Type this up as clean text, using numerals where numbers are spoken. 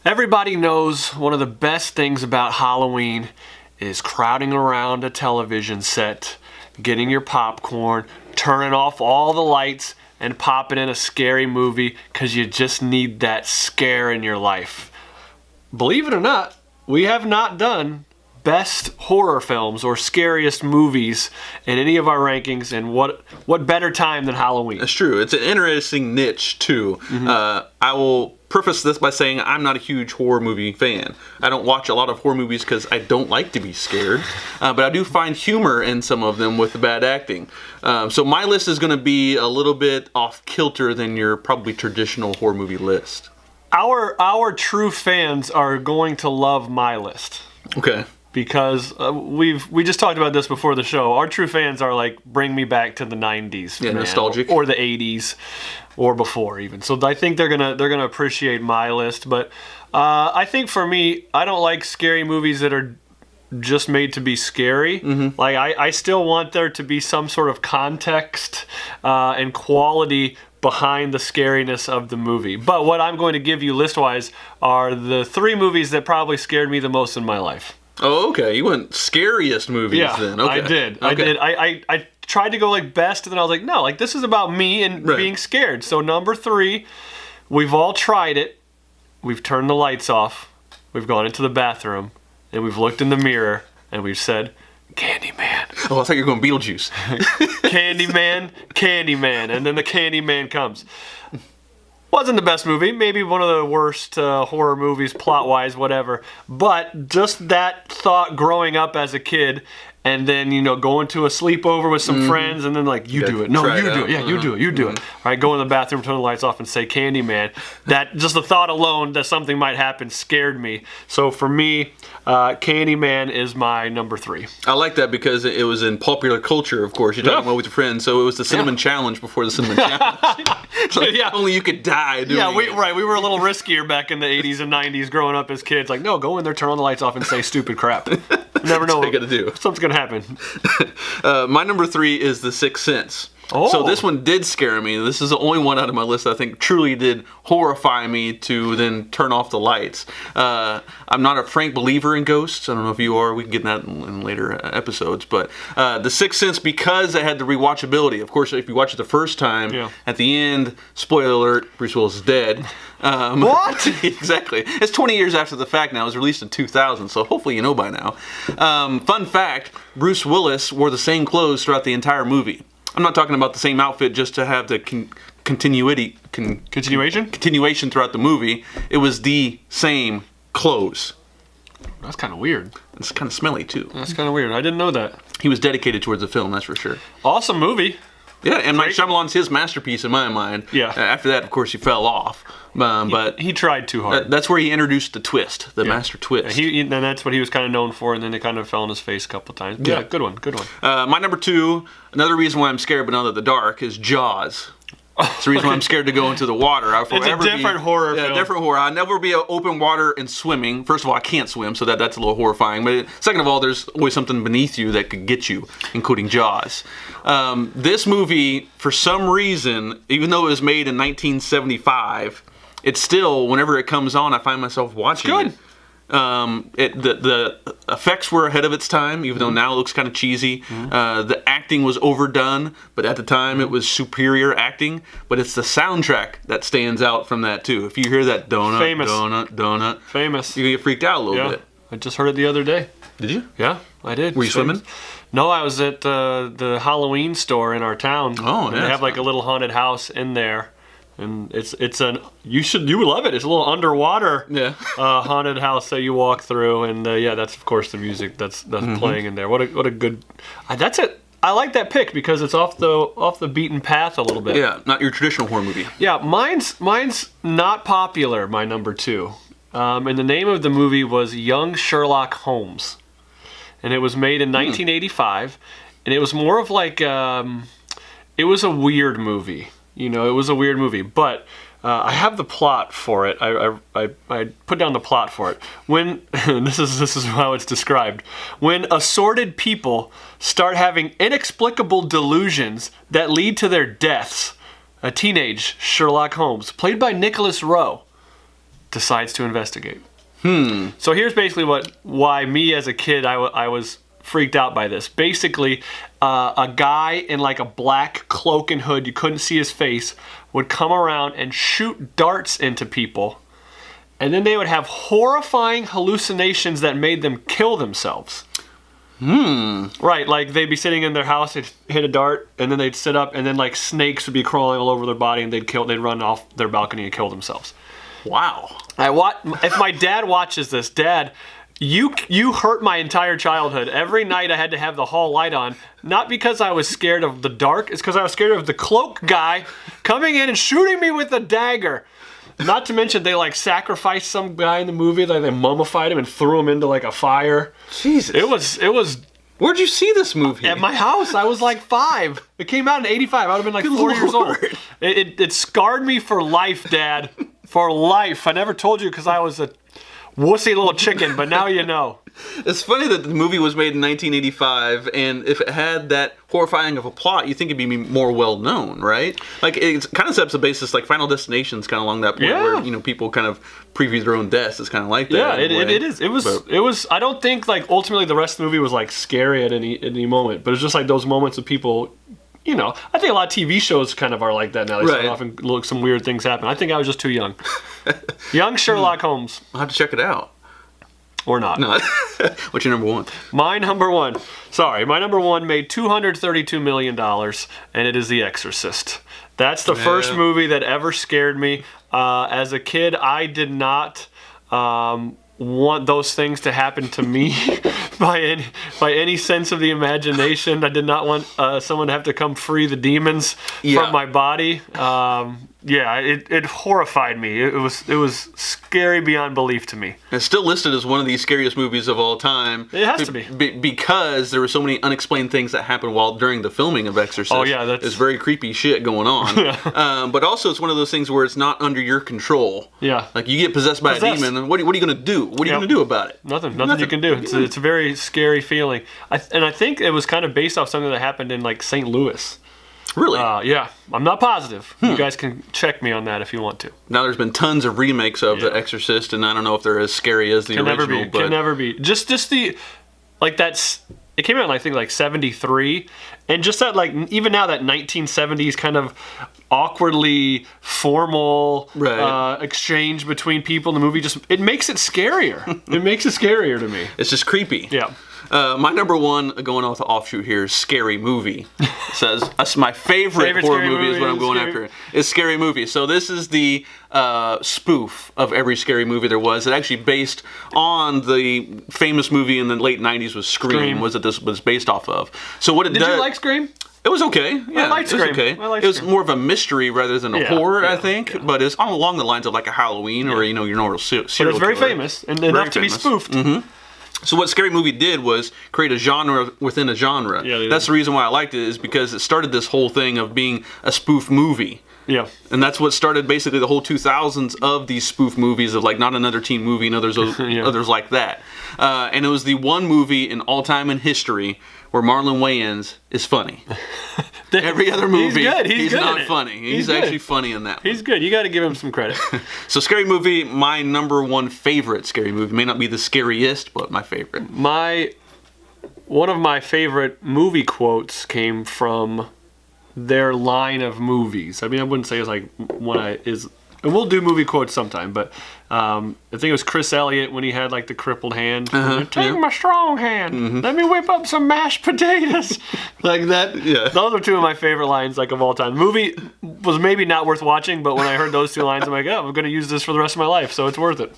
Everybody knows one of the best things about Halloween is crowding around a television set, getting your popcorn, turning off all the lights, and popping in a scary movie because you just need that scare in your life. Believe it or not, we have not done best horror films or scariest movies in any of our rankings, and what better time than Halloween? That's true. It's an interesting niche too. I will preface this by saying I'm not a huge horror movie fan. I don't watch a lot of horror movies because I don't like to be scared, but I do find humor in some of them with the bad acting. So my list is going to be a little bit off kilter than your probably traditional horror movie list. Our true fans are going to love my list. Okay. Because we just talked about this before the show. Our true fans are like, bring me back to the 90s, yeah, man, nostalgic, or the 80s, or before even. So I think they're gonna appreciate my list. But I think for me, I don't like scary movies that are just made to be scary. Like I still want there to be some sort of context and quality behind the scariness of the movie. But what I'm going to give you list-wise are the 3 movies that probably scared me the most in my life. Oh, okay. You went scariest movies then. Okay. I did. Okay. I did. I tried to go like best, and then I was like, no, like this is about me and being scared. So number 3, we've all tried it. We've turned the lights off. We've gone into the bathroom, and we've looked in the mirror, and we've said, Candyman. Oh, I thought you were going Beetlejuice. Candyman, Candyman. And then the Candyman comes. Wasn't the best movie, maybe one of the worst horror movies, plot-wise, whatever. But just that thought growing up as a kid, and then, going to a sleepover with some friends, and then like, you do it. No, you do it. Yeah, you do it. You do it. All right, go in the bathroom, turn the lights off, and say Candyman. That, just the thought alone that something might happen scared me. So for me, Candyman is my number 3. I like that because it was in popular culture, of course. You're talking about with your friends, so it was the Cinnamon Challenge before the Cinnamon Challenge. Like, only you could die doing it. We were a little riskier back in the 80s and 90s growing up as kids. Like, no, go in there, turn on the lights off, and say stupid crap. You never know what you got to do. Something's going to happen. My number 3 is The Sixth Sense. Oh. So this one did scare me. This is the only one out of my list that I think truly did horrify me to then turn off the lights. I'm not a frank believer in ghosts. I don't know if you are. We can get that in later episodes. But The Sixth Sense, because it had the rewatchability. Of course, if you watch it the first time, at the end, spoiler alert, Bruce Willis is dead. What? Exactly. It's 20 years after the fact now. It was released in 2000, so hopefully you know by now. Fun fact, Bruce Willis wore the same clothes throughout the entire movie. I'm not talking about the same outfit just to have the continuation throughout the movie. It was the same clothes. That's kind of weird. It's kind of smelly too. That's kind of weird. I didn't know that. He was dedicated towards the film, that's for sure. Awesome movie. Yeah, M. Night Shyamalan's his masterpiece in my mind. Yeah. After that, of course, he fell off. But he tried too hard. That's where he introduced the twist, the master twist. And that's what he was kind of known for, and then it kind of fell on his face a couple times. Yeah, good one. My number 2, another reason why I'm scared but not of the dark, is Jaws. It's the reason why I'm scared to go into the water. It's a different horror film. Different horror. I'll never be open water and swimming. First of all, I can't swim, so that's a little horrifying. But second of all, there's always something beneath you that could get you, including Jaws. This movie, for some reason, even though it was made in 1975, it's still, whenever it comes on, I find myself watching it. The effects were ahead of its time, even though now it looks kind of cheesy. The acting was overdone, but at the time it was superior acting. But it's the soundtrack that stands out from that too. If you hear that donut, famous, you get freaked out a little bit. I just heard it the other day. Did you? Yeah, I did. Were you swimming? No, I was at the Halloween store in our town. Oh, yeah. They have like a little haunted house in there. And you would love it. It's a little underwater haunted house that you walk through, and that's of course the music that's playing in there. What a good. That's it. I like that pick because it's off the beaten path a little bit. Yeah, not your traditional horror movie. Yeah, mine's not popular. My number 2, and the name of the movie was Young Sherlock Holmes, and it was made in 1985, and it was more of like it was a weird movie. It was a weird movie, but I have the plot for it. I put down the plot for it. When this is how it's described. When assorted people start having inexplicable delusions that lead to their deaths, a teenage Sherlock Holmes, played by Nicholas Rowe, decides to investigate. So here's basically why me as a kid, I was freaked out by this. Basically, a guy in like a black cloak and hood, you couldn't see his face, would come around and shoot darts into people. And then they would have horrifying hallucinations that made them kill themselves. Right, like they'd be sitting in their house, they'd hit a dart, and then they'd sit up, and then like snakes would be crawling all over their body, and they'd run off their balcony and kill themselves. Wow. If my dad watches this, Dad, you hurt my entire childhood. Every night I had to have the hall light on, not because I was scared of the dark, it's because I was scared of the cloak guy coming in and shooting me with a dagger. Not to mention they like sacrificed some guy in the movie, like they mummified him and threw him into like a fire. Jesus. It was Where'd you see this movie? at my house. I was like 5. It came out in 85. I would have been like 4 years old. It scarred me for life, Dad. For life. I never told you because I was a wussy little chicken, but now you know. It's funny that the movie was made in 1985, and if it had that horrifying of a plot, you think it'd be more well known, right? Like it kind of sets the basis, like Final Destination's kind of along that point, where people kind of preview their own deaths. It's kind of like that. Yeah, it is. It was. I don't think like ultimately the rest of the movie was like scary at any moment, but it's just like those moments of people. I think a lot of TV shows kind of are like that now. They start off and look some weird things happen. I think I was just too young. Young Sherlock Holmes. I'll have to check it out. Or not. No. What's your number one? My number one. Sorry, my number one made $232 million, and it is The Exorcist. That's the first movie that ever scared me. As a kid, I did not want those things to happen to me by any sense of the imagination. I did not want someone to have to come free the demons from my body. It horrified me. It was scary beyond belief to me. It's still listed as one of the scariest movies of all time. It has to be. Because there were so many unexplained things that happened during the filming of Exorcist. Oh yeah, it's very creepy shit going on. But also it's one of those things where it's not under your control. Yeah. Like you get possessed by a demon, and what are you going to do? What are you going to do about it? Nothing you can do. It's a very scary feeling. I think it was kind of based off something that happened in like St. Louis. Really? Yeah. I'm not positive. You guys can check me on that if you want to. Now there's been tons of remakes of The Exorcist, and I don't know if they're as scary as the original. Can never be. Just the like that's. It came out in I think like 73, and just that like even now that 1970s kind of awkwardly formal exchange between people in the movie it makes it scarier. It makes it scarier to me. It's just creepy. Yeah. My number one, going off the offshoot here, is Scary Movie. It says that's my favorite horror movie is what I'm going after. It's Scary Movie. So this is the spoof of every scary movie there was. It actually based on the famous movie in the late 90s was Scream. Was that this was based off of. So what it Did you like Scream? It was okay. Yeah, I liked Scream. Okay. It was more of a mystery rather than a horror, I think. Yeah. But it's along the lines of like a Halloween or your normal serial killer. But it's very famous and enough to be spoofed. Mm-hmm. So what Scary Movie did was create a genre within a genre. Yeah, that's the reason why I liked it, is because it started this whole thing of being a spoof movie. Yeah. And that's what started basically the whole 2000s of these spoof movies of like Not Another Teen Movie and others like that. And it was the one movie in all time in history where Marlon Wayans is funny. Every other movie, he's good not funny. He's actually funny in that one. He's good. You got to give him some credit. So Scary Movie, my number one favorite scary movie. May not be the scariest, but my favorite. One of my favorite movie quotes came from their line of movies. I mean, I wouldn't say it's like and we'll do movie quotes sometime, but I think it was Chris Elliott when he had like the crippled hand. Take my strong hand. Mm-hmm. Let me whip up some mashed potatoes. Like that. Yeah. Those are two of my favorite lines like of all time. The movie was maybe not worth watching, but when I heard those two lines, I'm like, oh, I'm going to use this for the rest of my life, so it's worth it.